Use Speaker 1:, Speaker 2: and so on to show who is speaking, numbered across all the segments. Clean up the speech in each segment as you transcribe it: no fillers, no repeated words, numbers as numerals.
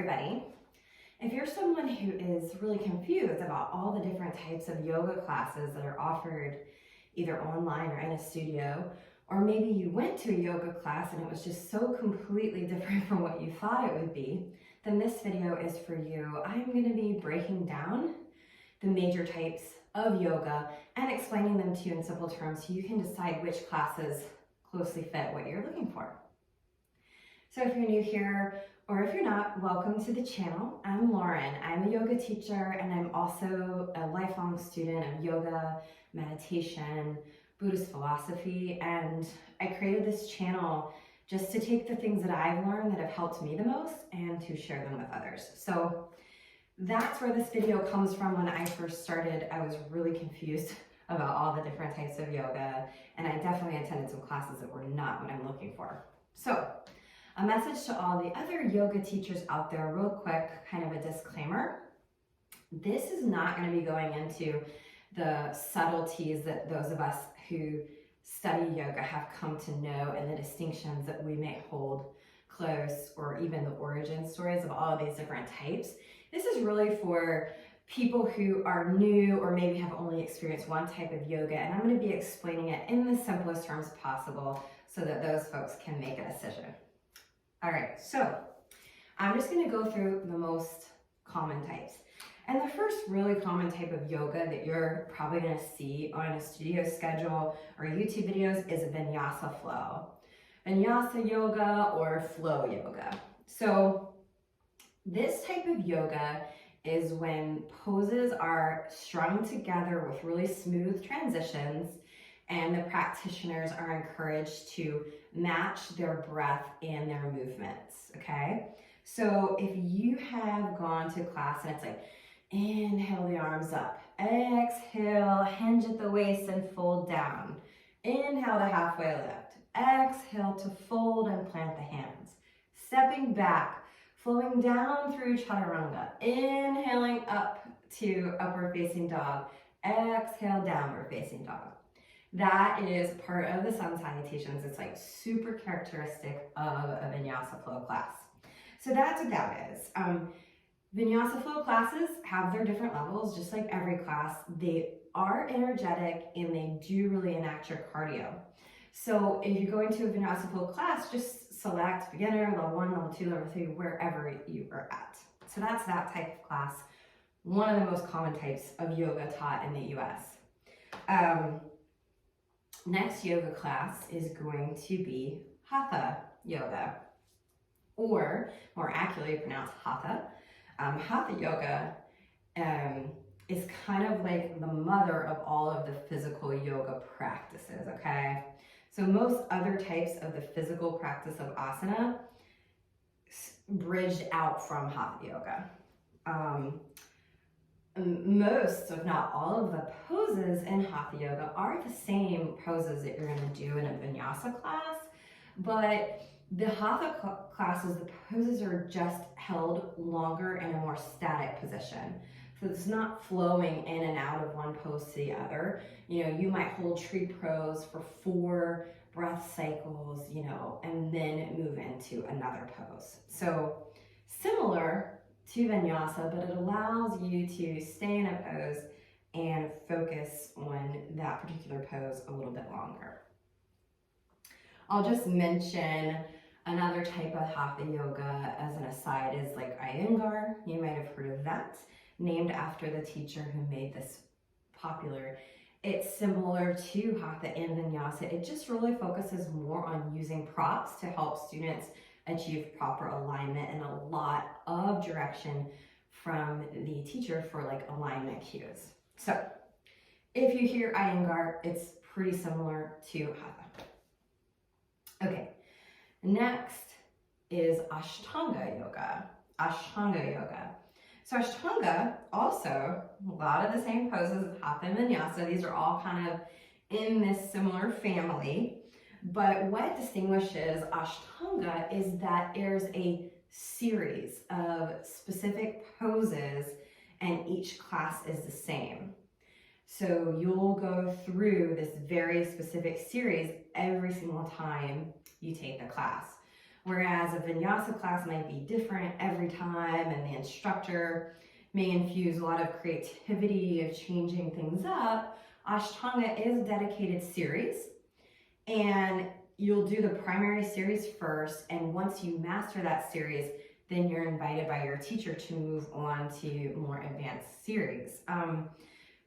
Speaker 1: everybody. If you're someone who is really confused about all the different types of yoga classes that are offered either online or in a studio, or maybe you went to a yoga class and it was just so completely different from what you thought it would be, then this video is for you. I'm going to be breaking down the major types of yoga and explaining them to you in simple terms so you can decide which classes closely fit what you're looking for. So if you're new here, or if you're not, welcome to the channel. I'm Lauren. I'm a yoga teacher and I'm also a lifelong student of yoga, meditation, Buddhist philosophy, and I created this channel just to take the things that I've learned that have helped me the most and to share them with others. So that's where this video comes from. When I first started, I was really confused about all the different types of yoga, and I definitely attended some classes that were not what I'm looking for. So a message to all the other yoga teachers out there, real quick, kind of a disclaimer. This is not going to be going into the subtleties that those of us who study yoga have come to know and the distinctions that we may hold close, or even the origin stories of all of these different types. This is really for people who are new or maybe have only experienced one type of yoga, and I'm going to be explaining it in the simplest terms possible so that those folks can make a decision. All right, so I'm just going to go through the most common types. And the first really common type of yoga that you're probably going to see on a studio schedule or YouTube videos is Vinyasa flow. Vinyasa yoga or flow yoga. So this type of yoga is when poses are strung together with really smooth transitions, and the practitioners are encouraged to match their breath and their movements, okay? So if you have gone to class and it's like, inhale the arms up, exhale, hinge at the waist and fold down, inhale to halfway lift, exhale to fold and plant the hands, stepping back, flowing down through chaturanga, inhaling up to upward facing dog, exhale, downward facing dog. That is part of the sun salutations. It's like super characteristic of a Vinyasa flow class. So that's what that is. Vinyasa flow classes have their different levels, just like every class. They are energetic and they do really enact your cardio. So if you're going to a Vinyasa flow class, just select beginner, level 1, level 2, level 3, wherever you are at. So that's that type of class. One of the most common types of yoga taught in the US. Next yoga class is going to be Hatha Yoga, or more accurately pronounced Hatha. Hatha Yoga is kind of like the mother of all of the physical yoga practices, okay? So most other types of the physical practice of asana bridged out from Hatha Yoga. Most, if not all, of the poses in Hatha Yoga are the same poses that you're going to do in a Vinyasa class, but the Hatha classes, the poses are just held longer in a more static position. So it's not flowing in and out of one pose to the other. You know, you might hold tree pose for 4 breath cycles, you know, and then move into another pose. So similar to Vinyasa, but it allows you to stay in a pose and focus on that particular pose a little bit longer. I'll just mention another type of Hatha Yoga as an aside is like Iyengar. You might have heard of that, named after the teacher who made this popular. It's similar to Hatha and Vinyasa. It just really focuses more on using props to help students achieve proper alignment and a lot of direction from the teacher for like alignment cues. So if you hear Iyengar, it's pretty similar to Hatha. Okay, next is Ashtanga Yoga. Ashtanga Yoga. So Ashtanga, also a lot of the same poses as Hatha and Vinyasa. These are all kind of in this similar family. But what distinguishes Ashtanga is that there's a series of specific poses and each class is the same. So you'll go through this very specific series every single time you take the class. Whereas a vinyasa class might be different every time, and the instructor may infuse a lot of creativity of changing things up, Ashtanga is a dedicated series, and you'll do the primary series first, and once you master that series, then you're invited by your teacher to move on to more advanced series.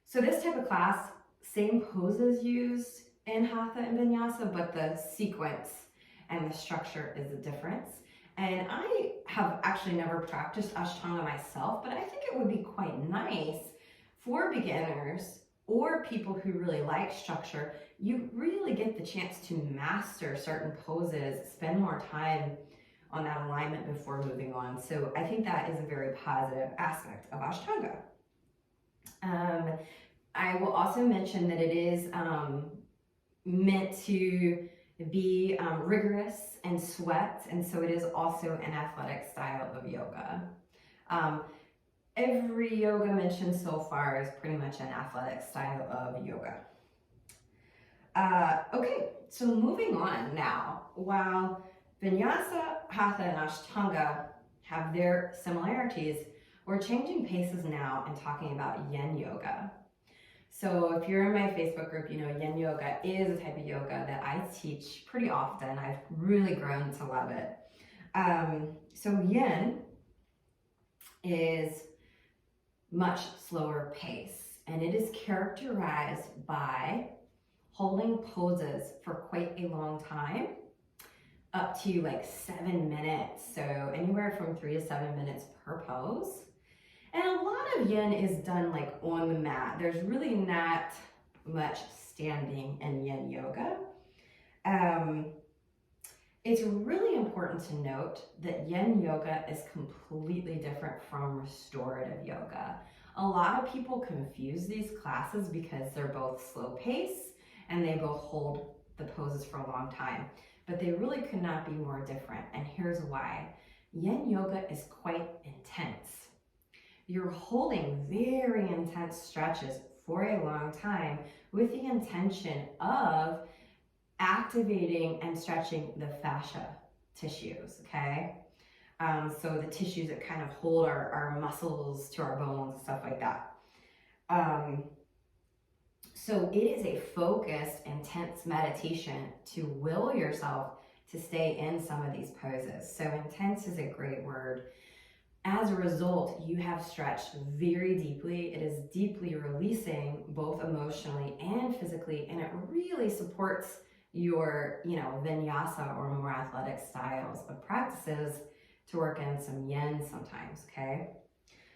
Speaker 1: So this type of class, same poses used in Hatha and Vinyasa, but the sequence and the structure is the difference. And I have actually never practiced Ashtanga myself, but I think it would be quite nice for beginners or people who really like structure. You really get the chance to master certain poses, spend more time on that alignment before moving on. So I think that is a very positive aspect of Ashtanga. I will also mention that it is meant to be rigorous and sweat, and so it is also an athletic style of yoga. Every yoga mentioned so far is pretty much an athletic style of yoga. Okay, so moving on now. While Vinyasa, Hatha, and Ashtanga have their similarities, we're changing paces now and talking about Yin Yoga. So if you're in my Facebook group, you know Yin Yoga is a type of yoga that I teach pretty often. I've really grown to love it. So Yin is much slower pace, and it is characterized by holding poses for quite a long time, up to like 7 minutes. So anywhere from 3 to 7 minutes per pose. And a lot of Yin is done like on the mat. There's really not much standing in Yin Yoga. It's really important to note that Yin Yoga is completely different from Restorative Yoga. A lot of people confuse these classes because they're both slow pace and they both hold the poses for a long time, but they really could not be more different. And here's why. Yin Yoga is quite intense. You're holding very intense stretches for a long time with the intention of activating and stretching the fascia tissues, okay? So the tissues that kind of hold our muscles to our bones and stuff like that. So it is a focused, intense meditation to will yourself to stay in some of these poses. So intense is a great word. As a result, you have stretched very deeply. It is deeply releasing both emotionally and physically, and it really supports your, vinyasa or more athletic styles of practices to work in some yin sometimes, okay?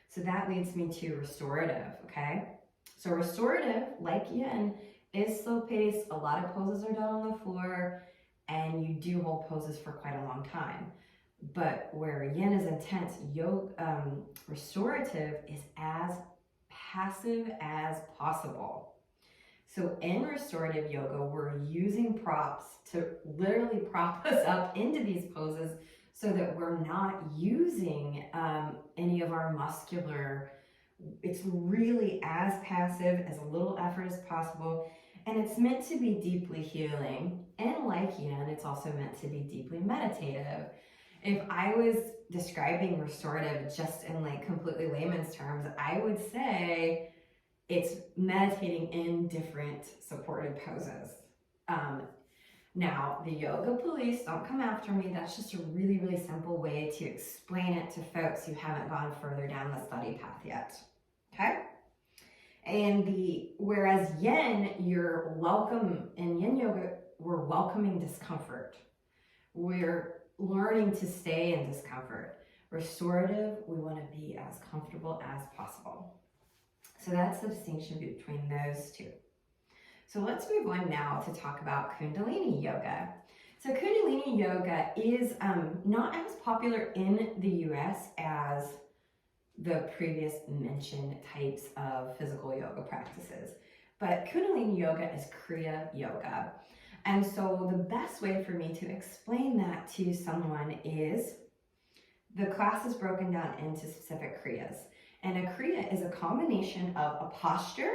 Speaker 1: So that leads me to restorative, okay? So restorative, like yin, is slow paced. A lot of poses are done on the floor, and you do hold poses for quite a long time. But where yin is intense, restorative is as passive as possible. So in restorative yoga, we're using props to literally prop us up into these poses so that we're not using any of our muscular. It's really as passive, as little effort as possible. And it's meant to be deeply healing. And like yin, it's also meant to be deeply meditative. If I was describing restorative just in like completely layman's terms, I would say it's meditating in different supported poses. Now, the yoga police, don't come after me. That's just a really, really simple way to explain it to folks who haven't gone further down the study path yet. Okay? And whereas yin, you're welcome, in yin yoga, we're welcoming discomfort. We're learning to stay in discomfort. Restorative, we want to be as comfortable as possible. So that's the distinction between those two. So let's move on now to talk about Kundalini Yoga. So Kundalini Yoga is not as popular in the US as the previous mentioned types of physical yoga practices. But Kundalini Yoga is Kriya Yoga. And so the best way for me to explain that to someone is the class is broken down into specific kriyas. And a kriya is a combination of a posture,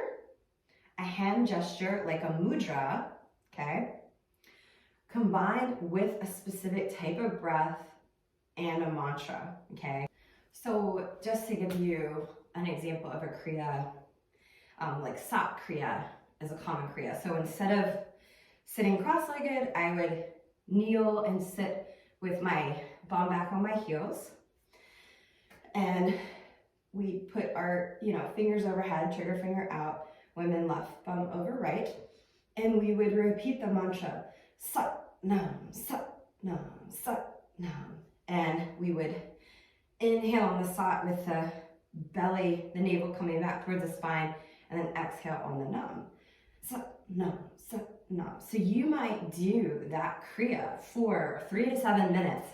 Speaker 1: a hand gesture like a mudra, okay, combined with a specific type of breath and a mantra, okay? So just to give you an example of a kriya, like Sat Kriya is a common kriya. So instead of sitting cross-legged, I would kneel and sit with my bum back on my heels. And we put our, fingers overhead, trigger finger out, women left, thumb over right. And we would repeat the mantra, Sat Nam, Sat Nam, Sat Nam. And we would inhale on the Sat with the belly, the navel coming back towards the spine, and then exhale on the Nam. Sat Nam, Sat Nam. So you might do that kriya for 3 to 7 minutes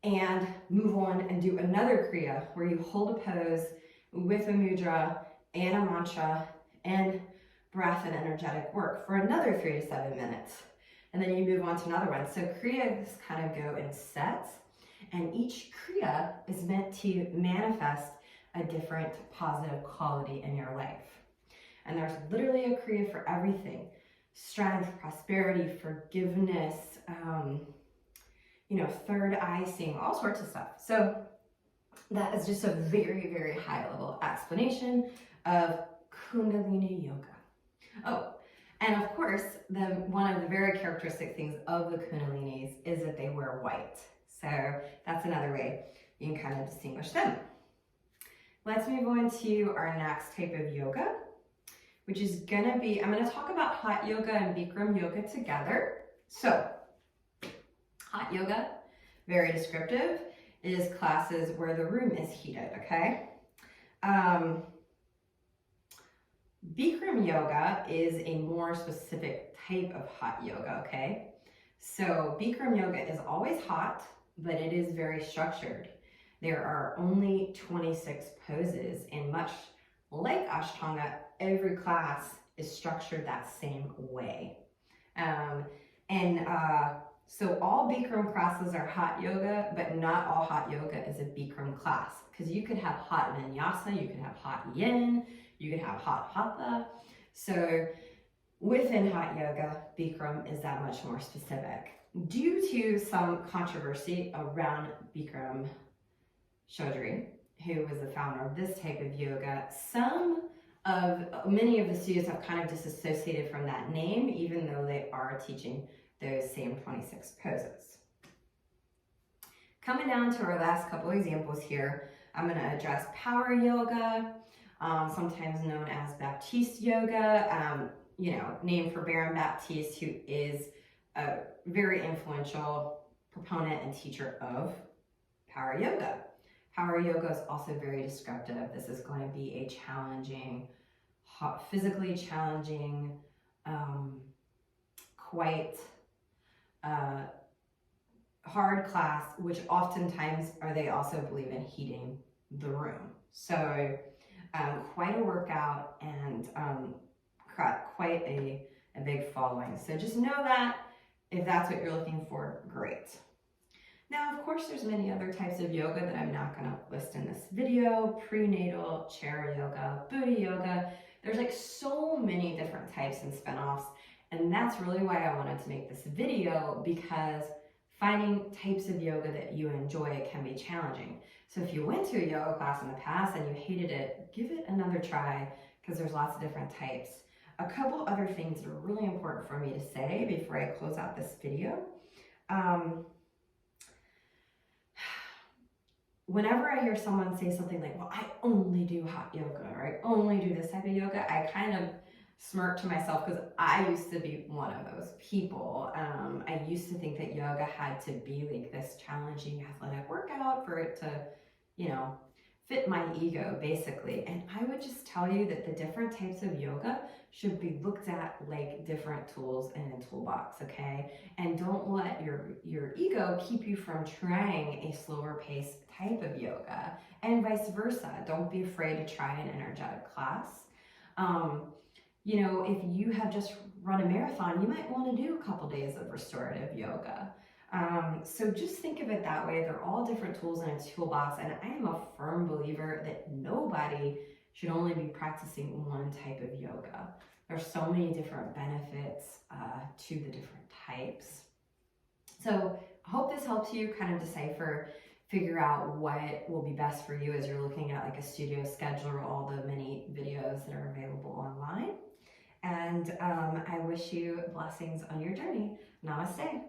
Speaker 1: and move on and do another kriya where you hold a pose with a mudra and a mantra and breath and energetic work for another 3 to 7 minutes. And then you move on to another one. So kriyas kind of go in sets, and each kriya is meant to manifest a different positive quality in your life. And there's literally a kriya for everything: strength, prosperity, forgiveness, third eye seeing, all sorts of stuff. So that is just a very, very high level explanation of Kundalini Yoga. Oh, and of course, one of the very characteristic things of the Kundalinis is that they wear white. So that's another way you can kind of distinguish them. Let's move on to our next type of yoga, which is gonna be, I'm gonna talk about Hatha Yoga and Bikram Yoga together. So, Hatha Yoga, very descriptive. It is classes where the room is heated, okay? Bikram Yoga is a more specific type of Hatha Yoga, okay? So Bikram Yoga is always hot, but it is very structured. There are only 26 poses, and much like Ashtanga, every class is structured that same way. So all Bikram classes are Hatha Yoga, but not all Hatha Yoga is a Bikram class, because you could have Hatha Vinyasa, you could have Hatha Yin, you could have Hatha Hatha. So within Hatha Yoga, Bikram is that much more specific. Due to some controversy around Bikram Chaudhry, who was the founder of this type of yoga, many of the students have kind of disassociated from that name, even though they are teaching those same 26 poses. Coming down to our last couple examples here, I'm going to address Power Yoga, sometimes known as Baptiste Yoga, named for Baron Baptiste, who is a very influential proponent and teacher of Power Yoga. Power Yoga is also very descriptive. This is going to be a challenging, physically challenging, quite hard class, which oftentimes they also believe in heating the room. So quite a workout and quite a big following. So just know that if that's what you're looking for, great. Now, of course, there's many other types of yoga that I'm not going to list in this video: prenatal, chair yoga, Buddha yoga. There's like so many different types and spinoffs, and that's really why I wanted to make this video, because finding types of yoga that you enjoy can be challenging. So if you went to a yoga class in the past and you hated it, give it another try, because there's lots of different types. A couple other things that are really important for me to say before I close out this video. Whenever I hear someone say something like, well, I only do Hatha Yoga, or I only do this type of yoga, I kind of smirk to myself, because I used to be one of those people. I used to think that yoga had to be like this challenging athletic workout for it to, fit my ego, basically. And I would just tell you that the different types of yoga should be looked at like different tools in a toolbox, okay? And don't let your ego keep you from trying a slower paced type of yoga, and vice versa. Don't be afraid to try an energetic class. If you have just run a marathon, you might want to do a couple days of restorative yoga. So just think of it that way. They're all different tools in a toolbox, and I am a firm believer that nobody should only be practicing one type of yoga. There's so many different benefits to the different types. So I hope this helps you kind of decipher, figure out what will be best for you as you're looking at like a studio schedule or all the many videos that are available online. And I wish you blessings on your journey. Namaste.